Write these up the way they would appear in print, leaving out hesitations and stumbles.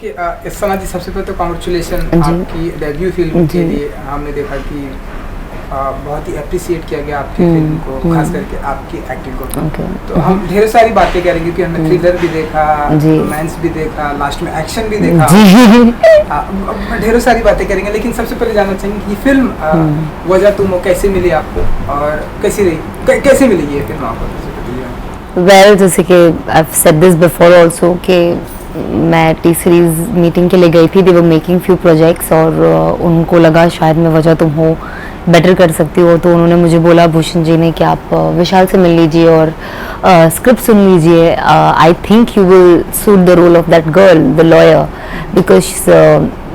देखिए सना जी, सबसे पहले तो कॉन्ग्रेचुलेसन आपकी डेब्यू फिल्म के लिए। हमने देखा कि बहुत ही अप्रिशिएट किया गया आपकी फिल्म को, खास करके आपकी एक्टिंग को। तो हम ढेर सारी बातें करेंगे क्योंकि हमने थ्रिलर भी देखा, रोमांस भी देखा, लास्ट में एक्शन भी देखा, ढेरों सारी बातें करेंगे। लेकिन सबसे पहले जानना चाहेंगे कि फिल्म वजह तुम हो कैसे मिली आपको और कैसी रही, कैसे मिली ये फिल्म आपको? वेल, जैसे कि I've said this before also कि मैं टी सीरीज़ मीटिंग के लिए गई थी। दे वर मेकिंग फ्यू प्रोजेक्ट्स और उनको लगा शायद मैं वजह तुम हो बेटर कर सकती हो, तो उन्होंने मुझे बोला भूषण जी ने कि आप विशाल से मिल लीजिए और स्क्रिप्ट सुन लीजिए। I think you will suit the role of that girl, the lawyer, because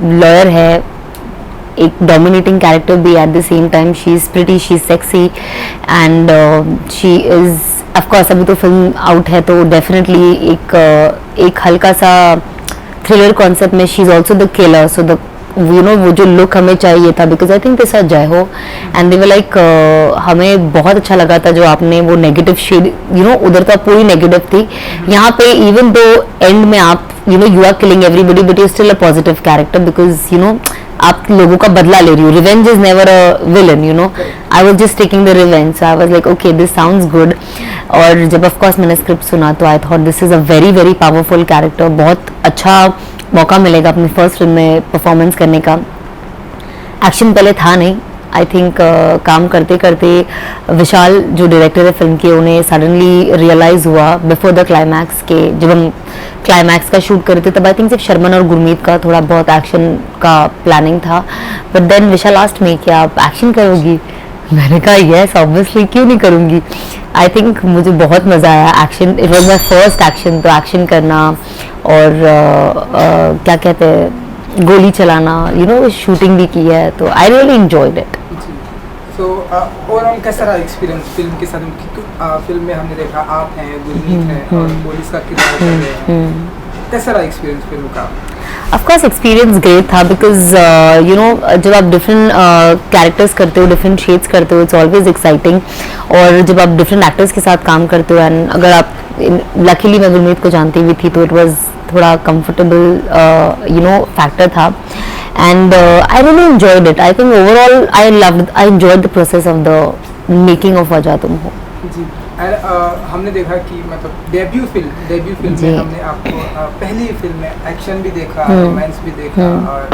lawyer है, एक डोमिनेटिंग कैरेक्टर भी, at the same time she is pretty, she is sexy and she is of course. अभी तो film out है तो definitely एक हल्का सा थ्रिलर कॉन्सेप्ट में she is also the killer, so the वो जो लुक हमें चाहिए था, बिकॉज आई थिंक दिस जय हो एंड दे वर लाइक हमें बहुत अच्छा लगा था जो आपने वो नेगेटिव शेड, उधर तो पूरी नेगेटिव थी, यहाँ पे इवन दो एंड में आप you are killing everybody but you still a positive character, because आप लोगों का बदला ले रही हो। Revenge is never a villain, I was just taking the revenge, so I was like okay this sounds good. और जब ऑफ कोर्स मैंने स्क्रिप्ट सुना तो I thought this is a very very powerful character, बहुत अच्छा मौका मिलेगा अपनी फर्स्ट फिल्म में परफॉर्मेंस करने का। एक्शन पहले था नहीं, आई थिंक काम करते करते विशाल जो डायरेक्टर है फिल्म के, उन्हें सडनली रियलाइज़ हुआ बिफोर द क्लाइमैक्स के, जब हम क्लाइमैक्स का शूट कर रहे थे तब आई थिंक सिर्फ शर्मन और गुरमीत का थोड़ा बहुत एक्शन का प्लानिंग था, but then Vishal asked me कि आप एक्शन करोगी? मैंने कहा यस ऑब्वियसली, क्यों नहीं करूँगी। आई थिंक मुझे बहुत मज़ा आया action, it was my first action, तो एक्शन करना और क्या कहते हैं गोली चलाना, शूटिंग भी की है, तो I really enjoyed it. So overall कैसा रहा एक्सपीरियंस फिल्म के साथ? फिल्म में हमने देखा आप हैं, गुरमीत हैं और पुलिस का किरदार कर रहे हैं, कैसा रहा एक्सपीरियंस फिल्म का? ऑफ कोर्स एक्सपीरियंस ग्रेट था, बिकॉज जब आप डिफरेंट कैरेक्टर्स करते हो, डिफरेंट शेड्स करते हो, इट्स ऑलवेज एक्साइटिंग। और जब आप डिफरेंट एक्टर्स के साथ काम करते हो, एंड अगर आप लकीली मैं गुरमीत को जानती भी थी तो इट वाज थोड़ा कंफर्टेबल फैक्टर था, and I really enjoyed it. I think overall I enjoyed the process of the making of वजह तुम हो। जी, हमने देखा कि मतलब डेब्यू फिल्म में हमने आपको पहली फिल्म में एक्शन भी देखा, रोमांस भी देखा और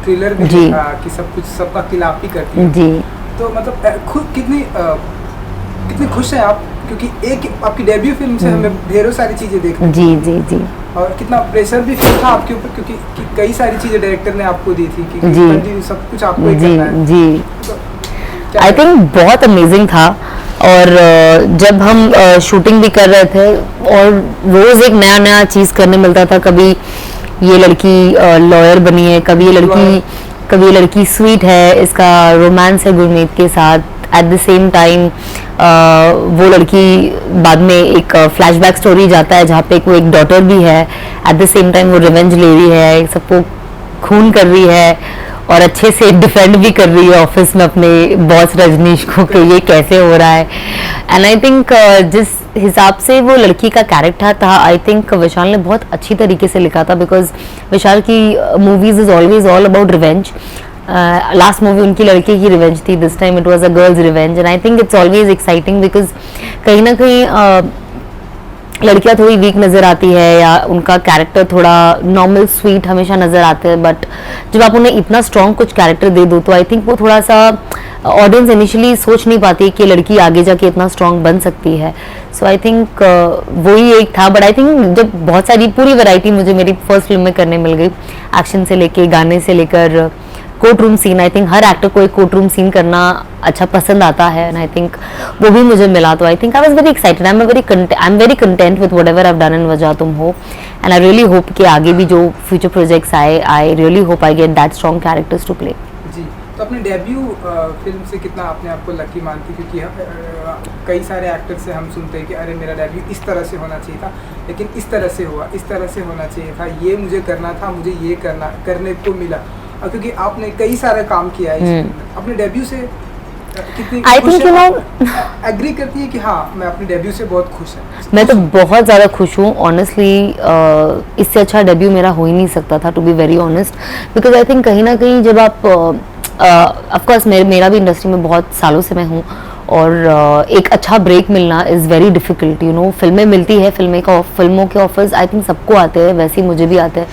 थ्रिलर भी देखा कि सब कुछ सबका खिलाफ भी करती है जी। तो मतलब खुद कितनी खुश हैं आप, क्योंकि एक आपकी डेब्यू फिल्म से हमें ढेरों सारी चीजें देखने जी जी जी, और कितना प्रेशर भी फील था आपके ऊपर, क्योंकि कई सारी चीजें डायरेक्टर ने आपको दी थी कि कंटिन्यू सब कुछ आपको ही करना है जी। तो आई थिंक बहुत अमेजिंग था, और जब हम शूटिंग भी कर रहे थे और रोज एक नया नया चीज करने मिलता था, कभी ये लड़की लॉयर बनी है, कभी ये लड़की स्वीट है, इसका रोमांस है गुरमीत के साथ, एट द सेम टाइम वो लड़की बाद में एक फ्लैशबैक स्टोरी जाता है जहाँ पे एक डॉटर भी है, एट द सेम टाइम वो रिवेंज ले रही है, सबको खून कर रही है और अच्छे से डिफेंड भी कर रही है ऑफिस में अपने बॉस रजनीश को कि ये कैसे हो रहा है। एंड आई थिंक जिस हिसाब से वो लड़की का कैरेक्टर था, आई थिंक विशाल ने बहुत अच्छी तरीके से लिखा था, बिकॉज विशाल की movies is always all about revenge. Last movie उनकी लड़की की रिवेंज थी, this time it was a girls revenge, and I think it's always exciting, because कहीं ना कहीं लड़कियां थोड़ी वीक नज़र आती है या उनका कैरेक्टर थोड़ा नॉर्मल स्वीट हमेशा नज़र आते हैं, बट जब आप उन्हें इतना स्ट्रॉन्ग कुछ कैरेक्टर दे दो तो आई थिंक वो थोड़ा सा ऑडियंस इनिशियली सोच नहीं पाती है कि लड़की आगे जाके इतना स्ट्रॉन्ग बन सकती है। सो आई थिंक वही एक था, बट आई थिंक जब बहुत सारी पूरी वैरायटी मुझे मेरी फर्स्ट फिल्म में करने मिल गई, एक्शन से लेके गाने से लेकर court room scene, I think हर एक्टर को एक कोर्ट रूम सीन करना अच्छा पसंद आता है, एंड आई थिंक वो भी मुझे मिला, तो आई think I was very excited, I am very content with whatever I have done in वजह तुम हो, एंड आई रियली होप कि आगे भी जो फ्यूचर प्रोजेक्ट्स आए, I really hope I get that strong characters to play. जी, तो अपने डेब्यू फिल्म से कितना अपने आप को लकी मानती, क्योंकि कई सारे एक्टर से हम सुनते हैं कि अरे मेरा डेब्यू इस तरह से होना चाहिए था, लेकिन इस तरह से हुआ, इस तरह से होना चाहिए था, ये मुझे करना था, मुझे ये करने को मिला, और क्योंकि आपने कई सारा काम किया है इस फिल्म में, अपने डेब्यू से कितनी I think, you know, agree करती है कि हाँ मैं अपने डेब्यू से बहुत खुश हूँ? मैं तो बहुत ज़्यादा खुश हूँ ऑनेस्टली। इससे अच्छा डेब्यू मेरा हो ही नहीं सकता था, to be very honest, because I think कहीं ना कहीं जब आप ऑफ कोर्स मेरा भी इंडस्ट्री में बहुत सालों से मैं हूँ, और एक अच्छा ब्रेक मिलना is very difficult, you know. फिल्में मिलती है, फिल्मों के ऑफर्स आई थिंक सबको आते हैं, वैसे ही मुझे भी आते हैं,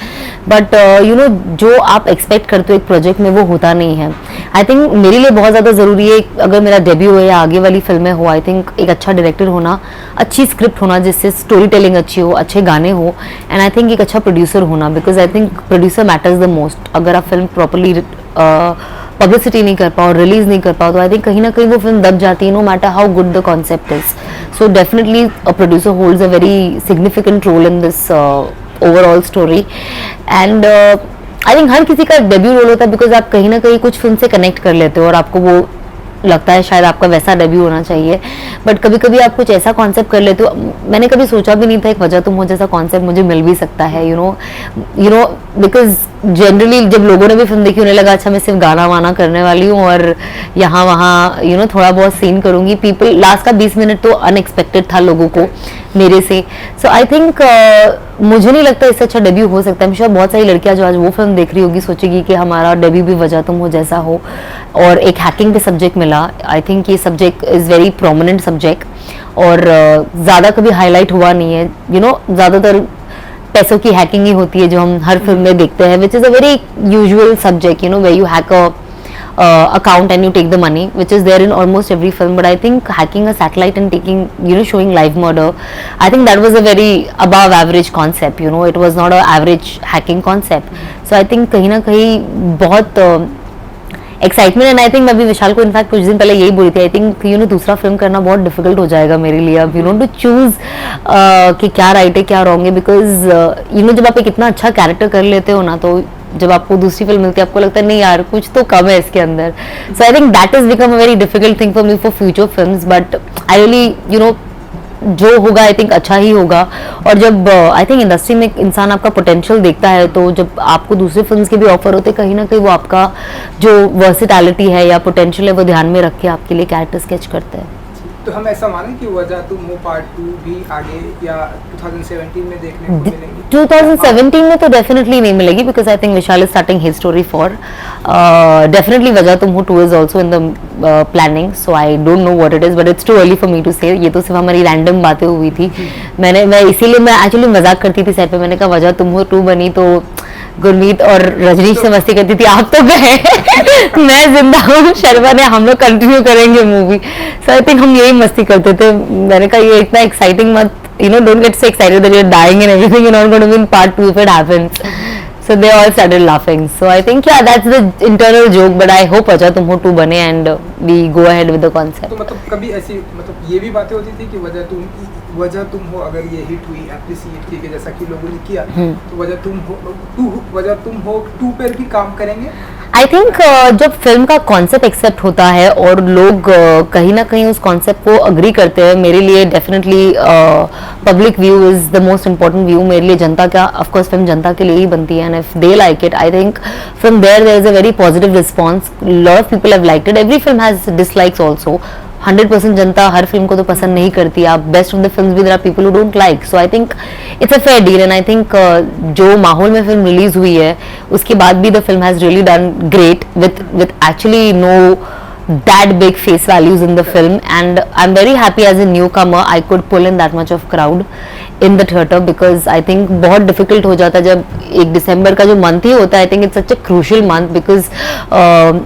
बट यू नो जो आप एक्सपेक्ट करते हो एक प्रोजेक्ट में वो होता नहीं है। आई थिंक मेरे लिए बहुत ज़्यादा ज़रूरी है, अगर मेरा डेब्यू हो या आगे वाली फिल्में हो, आई थिंक एक अच्छा डायरेक्टर होना, अच्छी स्क्रिप्ट होना जिससे स्टोरी टेलिंग अच्छी हो, अच्छे गाने हो, एंड आई थिंक एक अच्छा प्रोड्यूसर होना, because I think producer matters the most. अगर आप फिल्म प्रॉपरली पब्लिसिटी नहीं कर पाओ, रिलीज नहीं कर पाओ, तो आई थिंक कहीं ना कहीं वो फिल्म दब जाती है, no matter how good the concept is. So definitely a producer holds a very significant role in this overall story, and I think हर किसी का डेब्यू रोल होता है, बिकॉज आप कहीं ना कहीं कुछ फिल्म से कनेक्ट कर लेते हो और आपको वो लगता है शायद आपका वैसा डेब्यू होना चाहिए, बट कभी कभी आप कुछ ऐसा कॉन्सेप्ट कर लेते हो। मैंने कभी सोचा भी नहीं था एक वजह तुम हो जैसा कॉन्सेप्ट मुझे मिल भी सकता है, यू नो, बिकॉज जनरली जब लोगों ने भी फिल्म देखी उन्हें लगा अच्छा मैं सिर्फ गाना वाना करने वाली हूँ और यहाँ वहाँ यू नो थोड़ा बहुत सीन करूँगी। पीपल लास्ट का 20 मिनट तो अनएक्सपेक्टेड था लोगों को मेरे से। सो आई थिंक मुझे नहीं लगता इससे अच्छा डेब्यू हो सकता है। मुझे बहुत सारी लड़कियां जो आज वो फिल्म देख रही होगी सोचेगी कि हमारा डेब्यू भी वजह तुम हो जैसा हो, और एक हैकिंग पे सब्जेक्ट मिला। आई थिंक ये subject is very prominent subject, और ज़्यादा कभी हाईलाइट हुआ नहीं है, यू नो। ज़्यादातर पैसों की हैकिंग ही होती है जो हम हर फिल्म में देखते हैं, which is a very usual subject, you know, where you hack a account and you take the money, which is there in almost every film. But I think hacking a satellite and taking, you know, showing live murder, I think that was a very above average concept, you know. It was not a average hacking concept. So I think कहीं ना कहीं बहुत excitement, and I think मैं भी विशाल को in fact कुछ दिन पहले यही बोली थी, आई थिंक यू नो दूसरा फिल्म करना बहुत डिफिकल्ट हो जाएगा मेरे लिए अब, यू नो, टू चूज कि क्या राइट है क्या रॉन्ग है, बिकॉज यू नो जब आप एक इतना अच्छा कैरेक्टर कर लेते हो ना, तो जब आपको दूसरी फिल्म मिलती है आपको लगता है नहीं यार कुछ तो कम है इसके अंदर। So I think that is become a very difficult thing for me for future films, but I really you know जो होगा आई थिंक अच्छा ही होगा। और जब आई थिंक इंडस्ट्री में इंसान आपका पोटेंशियल देखता है, तो जब आपको दूसरे फिल्म्स के भी ऑफर होते हैं, कहीं ना कहीं वो आपका जो वर्सिटैलिटी है या पोटेंशियल है वो ध्यान में रख के आपके लिए कैरेक्टर स्केच करते हैं। तो हम ऐसा माने कि वजह तुम हो पार्ट 2 भी आगे या 2017 में देखने को मिलेंगी? 2017 में तो डेफिनेटली नहीं मिलेगी, because I think Vishal is starting his story for definitely Wajah Tum Ho 2 is also in the planning, so I don't know what it is, but it's too early for me to say. ये तो सिर्फ हमारी रैंडम बातें हुई थी। मैं इसीलिए मैं एक्चुअली मजाक करती थी सेट पे, मैंने कहा वजह तुम हो 2 बनी तो गुरमीत और रजनीश से मस्ती करती थी आप तो गए मैं जिंदा हूँ, शर्मा ने हम लोग कंटिन्यू करेंगे मूवी। सो आई थिंक हम यही मस्ती करते थे। मैंने कहा ये इतना एक्साइटिंग मत, you know, don't get so excited that you're dying and everything, you're not going to be in part 2 if it happens. So they all started laughing. So I think yeah, that's the internal joke, but I hope अच्छा तुम हो 2 बने and we go ahead with the concept. तो मतलब कभी ऐसी मतलब ये भी बातें होती थी कि वजह तुम हो अगर ये हिट हुई एप्रिसिएट की जैसा कि लोगों ने किया, तो वजह तुम हो 2 पर भी काम करेंगे? आई थिंक जब फिल्म का कॉन्सेप्ट एक्सेप्ट होता है और लोग कहीं ना कहीं उस कॉन्सेप्ट को अग्री करते हैं, मेरे लिए definitely public view is the most important view. मेरे लिए जनता का, ऑफ कोर्स फिल्म जनता के लिए ही बनती है, and if they like it I think from there is a very positive response. Lot of people have liked it. Every film has dislikes also. 100% जनता हर film को तो पसंद नहीं करती। आप बेस्ट ऑफ द फिल्म्स भी there are people who don't like. So I think it's a fair deal, and I think जो माहौल में फिल्म रिलीज हुई है उसके बाद भी the film has really done great with actually no that big face values in the film, and I'm very happy as a newcomer I could pull in that much of crowd in the theatre, because I think बहुत difficult हो जाता है जब 1 दिसंबर का जो month ही होता है। I think it's such a crucial month because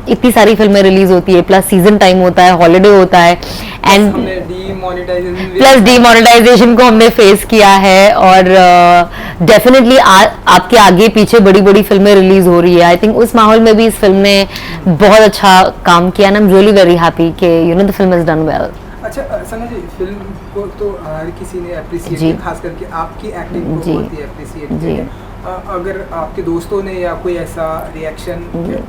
इतनी सारी फिल्में रिलीज होती है, प्लस सीजन टाइम होता है, हॉलीडे होता है, एंड प्लस डीमोनेटाइजेशन को हमने फेस किया है, और डेफिनेटली आपके आगे पीछे बड़ी बड़ी फिल्में रिलीज हो रही है। आई थिंक उस माहौल में भी इस फिल्म ने बहुत अच्छा काम किया, and I am really very happy कि you know the film is done well. अच्छा सना जी, फिल्म को तो हर किसी ने अप्रिशिएट किया, खास करके आपकी एक्टिंग को बहुत ही अप्रिशिएट किया। अगर आपके दोस्तों ने या कोई ऐसा रिएक्शन,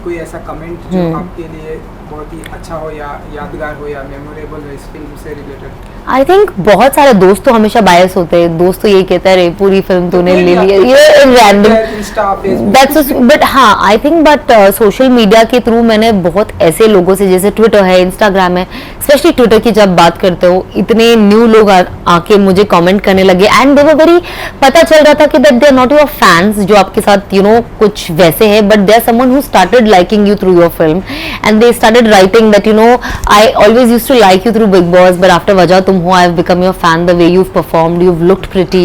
कोई ऐसा कमेंट जो आपके लिए बहुत ही अच्छा हो या यादगार हो या मेमोरेबल हो इस फिल्म से रिलेटेड? आई थिंक बहुत सारे दोस्त तो हमेशा बायस होते हैं, दोस्त तो यही कहता है रे पूरी फिल्म तूने ले ली है, ये रैंडम दैट्स, बट हाँ I think but social media के थ्रू मैंने बहुत ऐसे लोगों से, जैसे ट्विटर है, इंस्टाग्राम है, स्पेशली ट्विटर की जब बात करते हो, इतने न्यू लोग आके मुझे कमेंट करने लगे एंड दे वर वेरी, पता चल रहा था कि that they are not your fans जो आपके साथ यू नो कुछ वैसे है, but they are someone who started liking you through your film and they started writing that you know I always used to like you through Bigg Boss but after Wajah Tum Ho, I have become your fan, the way you've performed, you've looked pretty,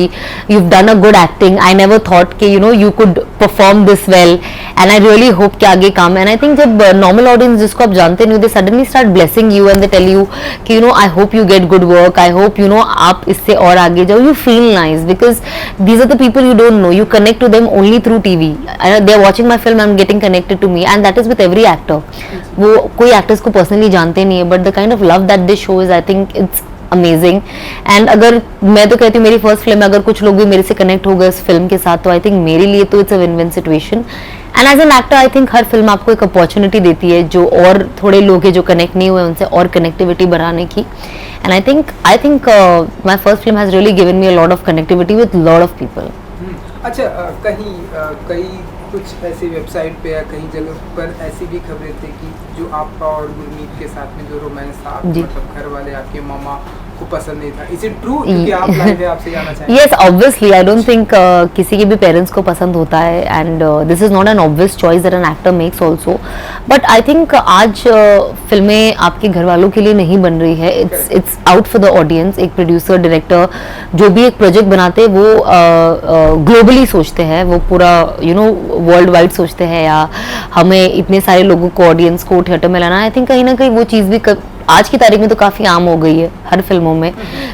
you've done a good acting, I never thought कि you know you could perform this well and I really hope कि आगे काम, and I think जब normal audience जिसको आप जानते नहीं, they suddenly start blessing you and they tell you कि you know I hope you get good work, I hope you know आप इससे और आगे जाओ, you feel nice because these are the people you don't know, you connect to them only through TV, they are watching my film, I'm getting connected to me and that is with every actor, वो कोई actors को personally जानते नहीं है but the kind of love that they show is I think it's amazing and अगर मैं तो कहती हूँ मेरी फर्स्ट फिल्म है, अगर कुछ लोग भी मेरे से कनेक्ट हो गए इस फिल्म के साथ तो आई थिंक मेरे लिए तो it's a win win situation and as an actor I think हर फिल्म आपको एक अपॉर्चुनिटी देती है जो और थोड़े लोग हैं जो कनेक्ट नहीं हुए उनसे और कनेक्टिविटी बढ़ाने की and I think my first film has really given me a lot of connectivity with lot of people. अच्छा कहीं कुछ ऐसी वेबसाइट पे या कहीं जगह पर ऐसी भी खबरें थी कि जो आपका और गुरमीत के साथ में जो रोमांस था मतलब घर वाले आपके मामा को पसंद नहीं था, इज इट ट्रू? क्योंकि आप लाइव है, आपसे जानना चाहेंगे। Yes obviously I don't think किसी के भी पेरेंट्स को पसंद होता है and this is not an obvious choice that an actor makes also but I think आज फिल्में आपके घर वालों के लिए नहीं बन रही है, it's out for the audience. एक प्रोड्यूसर डायरेक्टर जो भी एक प्रोजेक्ट बनाते हैं वो ग्लोबली सोचते हैं, वो पूरा यू नो वर्ल्ड वाइड सोचते हैं या हमें इतने सारे लोगों को ऑडियंस को थिएटर में लाना। आई थिंक कहीं ना कहीं वो चीज़ भी आज की तारीख में तो काफ़ी आम हो गई है हर फिल्मों में।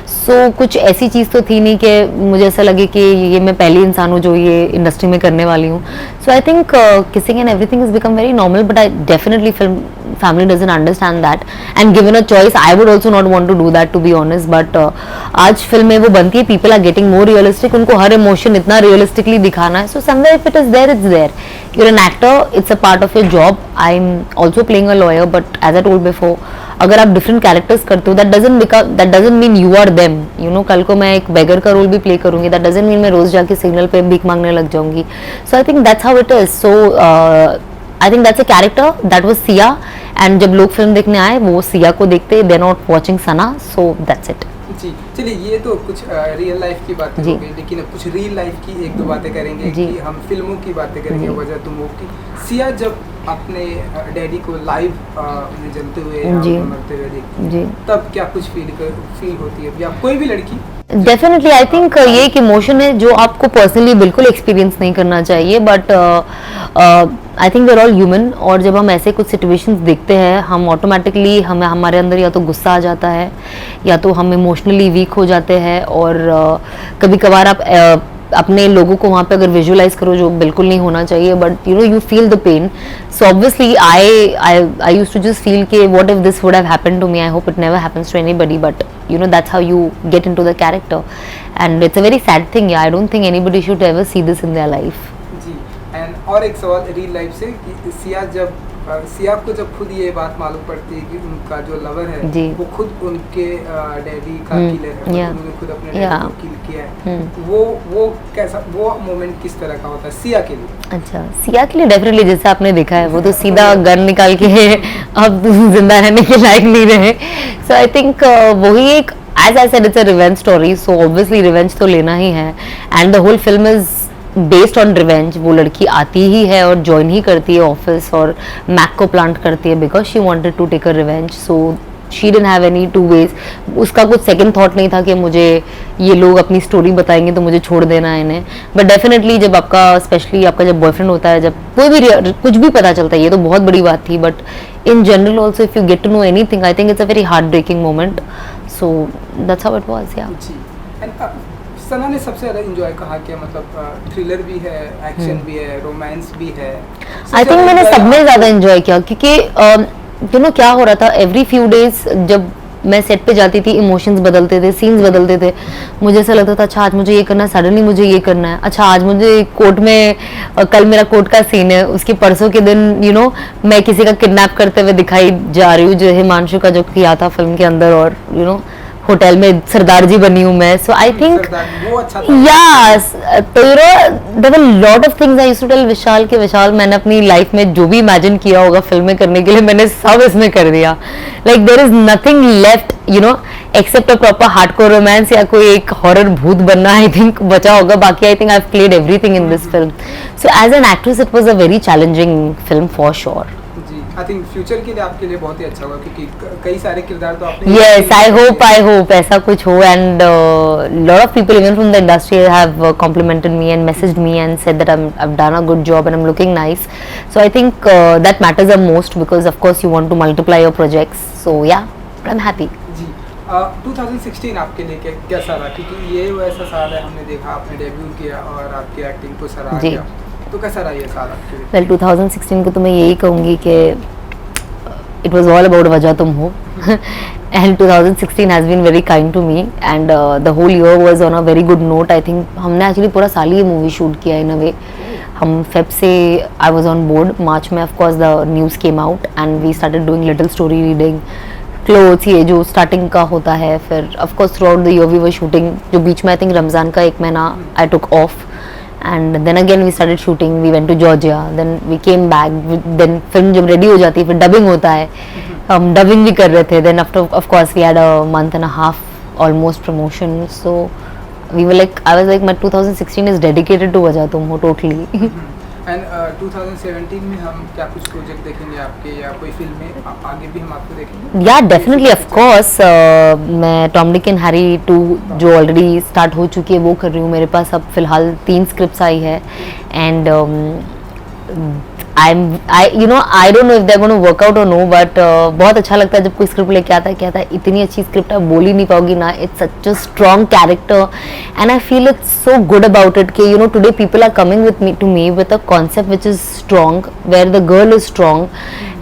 सो कुछ ऐसी चीज़ तो थी नहीं कि मुझे ऐसा लगे कि ये मैं पहली इंसान हूँ जो ये इंडस्ट्री में करने वाली हूँ। So I think kissing and everything is become very normal but I definitely family doesn't understand that and given a choice I would also not want to do that to be honest but आज फिल्में वो बनती है, people are getting more realistic, उनको हर emotion इतना realistically दिखाना है, so somewhere if it is there it's there, you're an actor, it's a part of your job. I'm also playing a lawyer but as I told before अगर आप different characters करते हो that doesn't mean you are them, you know कल को मैं एक beggar का role भी प्ले करूंगी, that doesn't mean मैं रोज जाके सिग्नल पे भीख मांगने लग जाऊंगी। so I think that's how it is, so I think that's a character that was Sia and जब लोग फिल्म देखने आए वो सिया को देखते, they're not watching Sana, so that's it। जी चलिए ये तो कुछ रियल लाइफ की बातें हो गई लेकिन अब कुछ रियल लाइफ की एक दो बातें करेंगे कि हम फिल्मों की बातें करेंगे। वजह तुम हो कि सिया जब अपने डैडी को लाइव में जलते हुए मरते हुए देखती तब क्या कुछ फील होती है या कोई भी लड़की? डेफिनेटली आई थिंक ये एक इमोशन है जो आपको पर्सनली बिल्कुल एक्सपीरियंस नहीं करना चाहिए but I think we are all human और जब हम ऐसे कुछ सिचुएशंस देखते हैं हम ऑटोमेटिकली हमारे अंदर या तो गुस्सा आ जाता है या तो हम इमोशनली वीक हो जाते हैं और कभी कभार आप अपने लोगों को वहाँ पे अगर विजुअलाइज करो जो बिल्कुल नहीं होना चाहिए but you know you feel the pain. So obviously I used to just feel के what if this would have happened to me, I hope it never happens to anybody but you know that's how you get into the character and it's a very sad thing, yeah I don't think anybody should ever see this in their life। जी and और एक सवाल real life से कि सिया को जब खुद ये बात मालूम पड़ती है कि उनका जो लवर है वो खुद उनके डैडी का किलर है, उन्होंने खुद अपने डैडी को किल किया है, वो कैसा वो मोमेंट किस तरह का होता है सिया के लिए? अच्छा सिया के लिए डेफिनेटली जैसे आपने देखा है वो तो सीधा गन निकाल के अब जिंदा रहने के लायक नहीं रहे। सो आई थिंक वही एक as I said it's a revenge story so obviously revenge तो लेना ही है and the whole film is based on revenge. वो लड़की आती ही है और ज्वाइन ही करती है ऑफिस और मैक को प्लांट करती है because she wanted to take a revenge. So she didn't have any two ways, उसका कुछ सेकंड थॉट नहीं था कि मुझे ये लोग अपनी स्टोरी बताएंगे तो मुझे छोड़ देना है इन्हें। बट डेफिनेटली जब आपका स्पेशली आपका जब बॉयफ्रेंड होता है, जब कोई भी कुछ भी पता चलता है, ये तो बहुत बड़ी बात थी but in general also if you get to know anything I think it's a very heart breaking moment. So that's how it was. या सना ने सबसे ज़्यादा एंजॉय कहा कि मतलब थ्रिलर भी है, एक्शन भी है, रोमांस भी है। आई थिंक मैंने सब में ज़्यादा एंजॉय किया क्योंकि यू नो क्या हो रहा था एवरी फ्यू डेज जब मैं सेट पे जाती थी, इमोशंस बदलते थे, सीन्स बदलते थे, मुझे ऐसा लगता था अच्छा आज मुझे ये करना है, सडनली मुझे ये करना है, अच्छा आज मुझे कोर्ट में कल मेरा कोर्ट का सीन है, उसके परसों के दिन मैं किसी का किडनैप करते हुए दिखाई जा रही हूँ, जो हिमांशु का जो किया था फिल्म के अंदर, और होटल में सरदार जी बनी हूँ मैं. सो आई थिंक यस, तो there were lot of things I used to tell Vishal के विशाल मैंने अपनी लाइफ में जो भी इमेजिन किया होगा फिल्में करने के लिए मैंने सब इसमें कर दिया. Like there is nothing left except a proper hardcore romance या कोई एक हॉरर भूत बनना आई थिंक बचा होगा. बाकी I think I have played everything in this film. So as an actress it was a very challenging film for sure. I think future के लिए आपके लिए बहुत ही अच्छा होगा क्योंकि कई सारे किरदार तो आपने yes I hope ऐसा कुछ हो. and lot of people even from the industry have complimented me and messaged me and said that I've done a good job and I'm looking nice. So I think that matters the most because of course you want to multiply your projects. So yeah, I'm happy. जी 2016 आपके लिए कैसा रहा क्योंकि ये वो ऐसा साल है हमने देखा आपने डेब्यू किया और आपकी एक्टिंग को सराहा गया, तो कैसा रहा ये साल आपके लिए? Well 2016 को तो मैं यही कहूँगी कि it was all about वजह तुम हो and 2016 has been very kind to me and the whole year was on a very good note. I think हमने actually पूरा साल ही मूवी शूट किया in a way. हम फेब से I was on board. मार्च में of course the news came out and we started doing little story reading, clothes ये जो starting का होता है. फिर of course throughout the year we were shooting. जो बीच में I think रमज़ान का एक महीना I took off. And then again we started shooting, we went to Georgia, then we came back, then film जब ready हो जाती है फिर dubbing होता है, हम dubbing भी कर रहे थे. Then after of course we had a month and a half almost promotion, so we were like, I was like my 2016 is dedicated to वजह तुम हो totally. एंड 2017 में हम क्या कुछ प्रोजेक्ट देखेंगे आपके या कोई फिल्में आगे भी हम आपको देखेंगे? या डेफिनेटली ऑफ कोर्स मैं टॉम डिक एंड हैरी 2 जो ऑलरेडी स्टार्ट हो चुकी है वो कर रही हूँ. मेरे पास अब फिलहाल 3 स्क्रिप्ट्स आई है and I don't know if they are gonna work out और नो बट बहुत अच्छा लगता है जब कोई स्क्रिप्ट लेके आता है कहता है इतनी अच्छी स्क्रिप्ट आप बोल ही नहीं पाओगी ना. It's such a strong character and I feel it's so good about it कि today people are coming with me to me with a concept which is strong where the girl is strong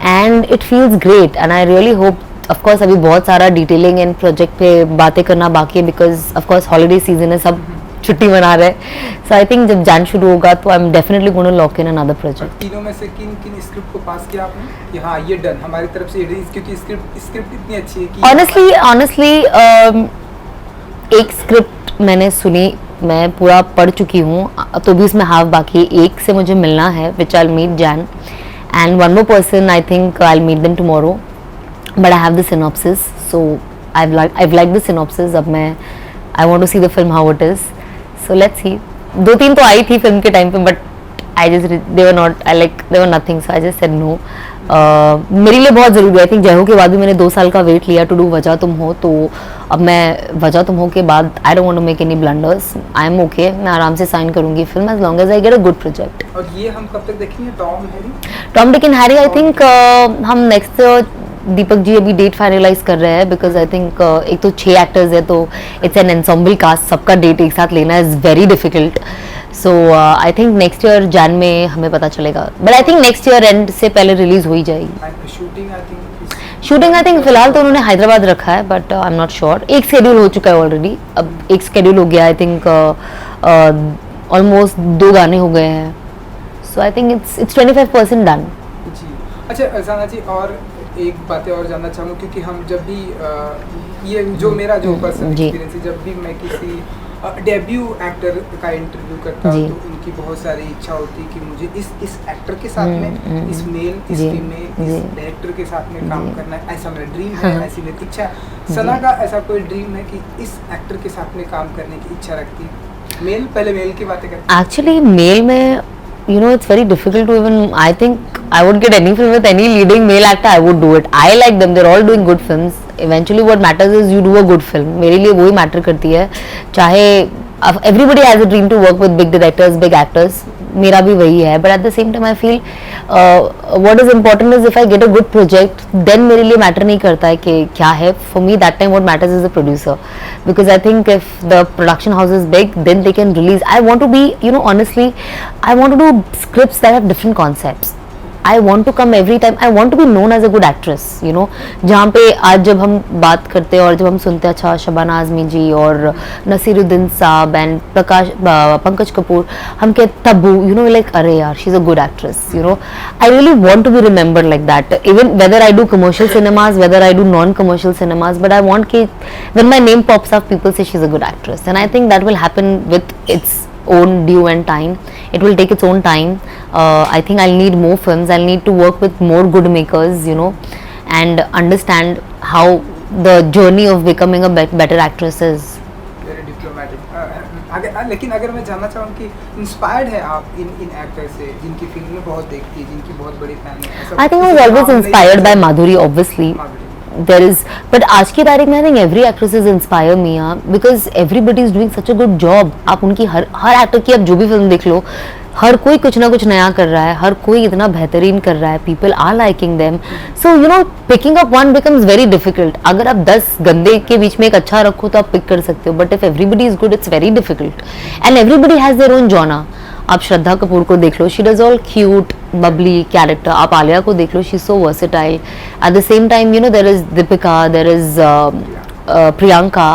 and it feels great. And I really hope of course अभी बहुत सारा detailing and project पे बातें करना बाकी है because of course holiday season है, सब छुट्टी मना रहे. सो आई थिंक जब जान शुरू होगा तो I am definitely gonna lock in another project. तीनों में से किन स्क्रिप्ट को पास किया आपने कि हाँ ये डन हमारी तरफ से रिलीज, क्योंकि स्क्रिप्ट इतनी अच्छी है कि ऑनेस्टली एक स्क्रिप्ट मैंने सुनी, मैं पूरा पढ़ चुकी हूँ तो भी उसमें हाफ बाकी. एक से मुझे मिलना है which I meet Jain and one more person I think I meet them tomorrow but I have the synopsis. So I like the synopsis. अब मैं I want to see the film how it is. So let's see. 2-3 तो आई थी film के time पे but I just they were not I like they were nothing so I just said no. मेरे लिए बहुत ज़रूरी है. आई थिंक जय हो के बाद भी मैंने 2 साल का वेट लिया टू डू वजह तुम हो. तो अब मैं वजह तुम हो के बाद I don't want to make any blunders. I am okay, मैं आराम से साइन करूंगी film as long as I get a good project. और ये हम कब तक देखेंगे Tom Dick and Harry? I think हम नेक्स्ट दीपक जी अभी डेट फाइनलाइज कर रहे हैं बिकॉज आई थिंक एक तो 6 एक्टर्स है तो इट्स एन एनसॉम्बल कास्ट, सबका डेट एक साथ लेना is very difficult. So I think next year Jain में हमें पता चलेगा but I think next year and से पहले रिलीज हो ही जाएगी. शूटिंग आई थिंक फिलहाल तो उन्होंने हैदराबाद रखा है but I am not sure. एक शेड्यूल हो चुका है ऑलरेडी, अब एक शेड्यूल हो गया. आई थिंक ऑलमोस्ट 2 गाने हो गए हैं. सो आई थिंक इट्स 25% डन. अच्छा अरसाना जी, और एक बातें और जानना चाहूँगा क्योंकि हम जब भी ये जो मेरा जो पर्सनल एक्सपीरियंस है, जब भी मैं किसी डेब्यू एक्टर का इंटरव्यू करता हूँ तो उनकी बहुत सारी इच्छा होती है कि मुझे इस एक्टर के साथ में, इस मेल, इस फीमेल, इस डायरेक्टर के साथ में काम करना है, ऐसा मेरा ड्रीम है, ऐसी मेरी इच्छा. सना का ऐसा कोई ड्रीम है कि इस एक्टर के साथ में काम करने की इच्छा रखती है? मेल, पहले मेल की बातें करते हैं. एक्चुअली मेल में it's very difficult to even, I think I would get any film with any leading male actor, I would do it. I like them, they're all doing good films. Eventually what matters is you do a good film. मेरे लिए वही matter करती है. चाहे everybody has a dream to work with big directors, big actors. मेरा भी वही है but at the same time I feel what is important is if I get a good project then मेरे लिए मैटर नहीं करता है कि क्या है. For me that time what matters is the producer because I think if the production house is big then they can release. I want to be honestly I want to do scripts that have different concepts. I want to come every time, I want to be known as a good actress, you know. जहाँ पे आज जब हम बात करते हैं और जब हम सुनते हैं अच्छा शबाना आज़मी जी और नसीरुद्दीन साहब एंड पंकज कपूर, हम कहते तब्बू, यू नो, लाइक अरे यार she is a good actress, you know. I really want to be remembered like that, even whether I do commercial cinemas, whether I do non commercial cinemas, but I want ki when my name pops up, people say she's a good actress, and I think that will happen with its own due and time. It will take its own time. I think I'll need more films. I'll need to work with more good makers, you know, and understand how the journey of becoming a better actress is. Very diplomatic. लेकिन अगर मैं जानना चाहूँ कि inspired है आप इन actor से जिनकी फिल्में बहुत देखती है, जिनकी बहुत बड़ी फैन है? I think I was always inspired by Madhuri, obviously. There is, but आज की तारीख में I think every actress is inspire me, because everybody is doing such a good job. आप उनकी हर एक्टर की आप जो भी फिल्म देख लो, हर कोई कुछ ना कुछ नया कर रहा है, हर कोई इतना बेहतरीन कर रहा है, people are liking them. So you know, picking up one becomes very difficult. अगर आप 10 गंदे के बीच में एक अच्छा रखो तो आप पिक कर सकते हो, but if everybody is good, it's very difficult. And everybody has their own genre. आप श्रद्धा कपूर को देख लो, she does all cute bubbly character. आप आलिया को देख लो, she is so versatile. At the same time you know there is Deepika, there is Priyanka.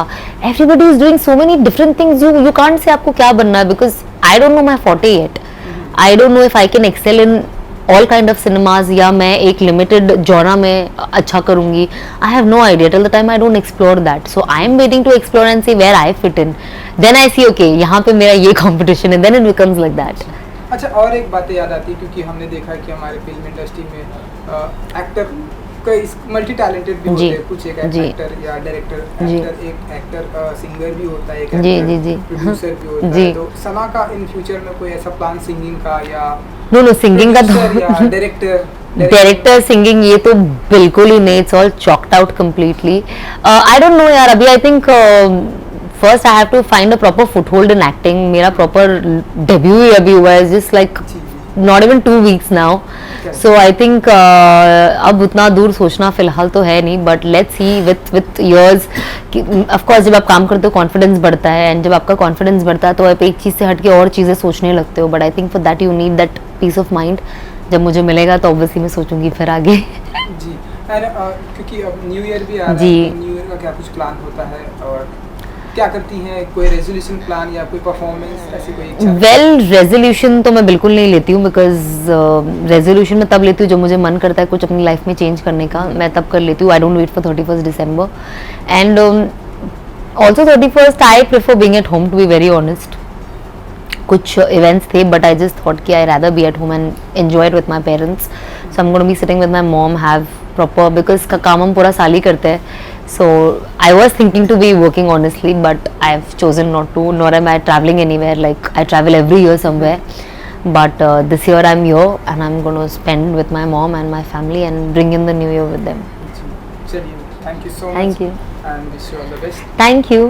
Everybody is doing so many different things. You can't say आपको क्या बनना है, because I don't know my forte yet. I don't know if I can excel in all kind of cinemas, या मैं एक limited genre में अच्छा करूंगी. I have no idea till the time I don't explore that. So I am waiting to explore and see where I fit in. Then I see okay यहाँ पे मेरा ये कॉम्पिटिशन है, then it becomes like that. अच्छा, और एक बात याद आती है क्योंकि हमने देखा है कि हमारे फिल्म इंडस्ट्री में एक्टर कई मल्टी टैलेंटेड भी होते हैं. कुछ एक एक्टर या डायरेक्टर, एक एक्टर सिंगर भी होता है, एक एक्टर प्रोड्यूसर भी होता है. तो सना का इन फ्यूचर में कोई ऐसा प्लान सिंगिंग का या नो सिंगिंग का तो डायरेक्टर सिंगिंग ये तो बिल्कुल ही नहीं. It's all chalked out completely. I don't know यार, अभी I think first I have to find a proper foothold in acting. मेरा प्रॉपर डेब्यू ही अभी हुआ है, just like not even 2 weeks now. So I think अब उतना दूर सोचना फिलहाल तो है नहीं, but let's see with years. Of course जब आप काम करते हो कॉन्फिडेंस बढ़ता है, एंड जब आपका कॉन्फिडेंस बढ़ता है तो आप एक चीज़ से हट के और चीज़ें सोचने लगते हो. But I think for that you need that peace of mind. जब मुझे मिलेगा तो ऑब्वियसली मैं सोचूंगी फिर आगे. जी. क्योंकि अब न्यू ईयर भी आ रहा है, न्यू ईयर का क्या कुछ प्लान होता है और क्या करती हैं? कोई रेजोल्यूशन प्लान या कोई परफॉर्मेंस ऐसी कोई इच्छा? वेल, रेजोल्यूशन तो मैं बिल्कुल नहीं लेती हूँ, बिकॉज रेजोल्यूशन मैं तब लेती हूँ जब मुझे मन करता है कुछ अपनी लाइफ में चेंज करने का, मैं तब कर लेती हूँ. I don't wait for 31st December. And also 31st I prefer being at home, to be very honest. कुछ इवेंट्स थे, बट आई जस्ट थॉट कि I rather be at home and enjoy it with my parents. So I am gonna be sitting with my mom, have proper, because का काम हम पूरा साल ही करते हैं. So I was thinking to be working honestly, but I've chosen not to. Nor am I traveling anywhere. Like I travel every year somewhere, but this year I'm here and I'm going to spend with my mom and my family and bring in the new year with them. Thank you so much. Thank you. And wish you all the best. Thank you.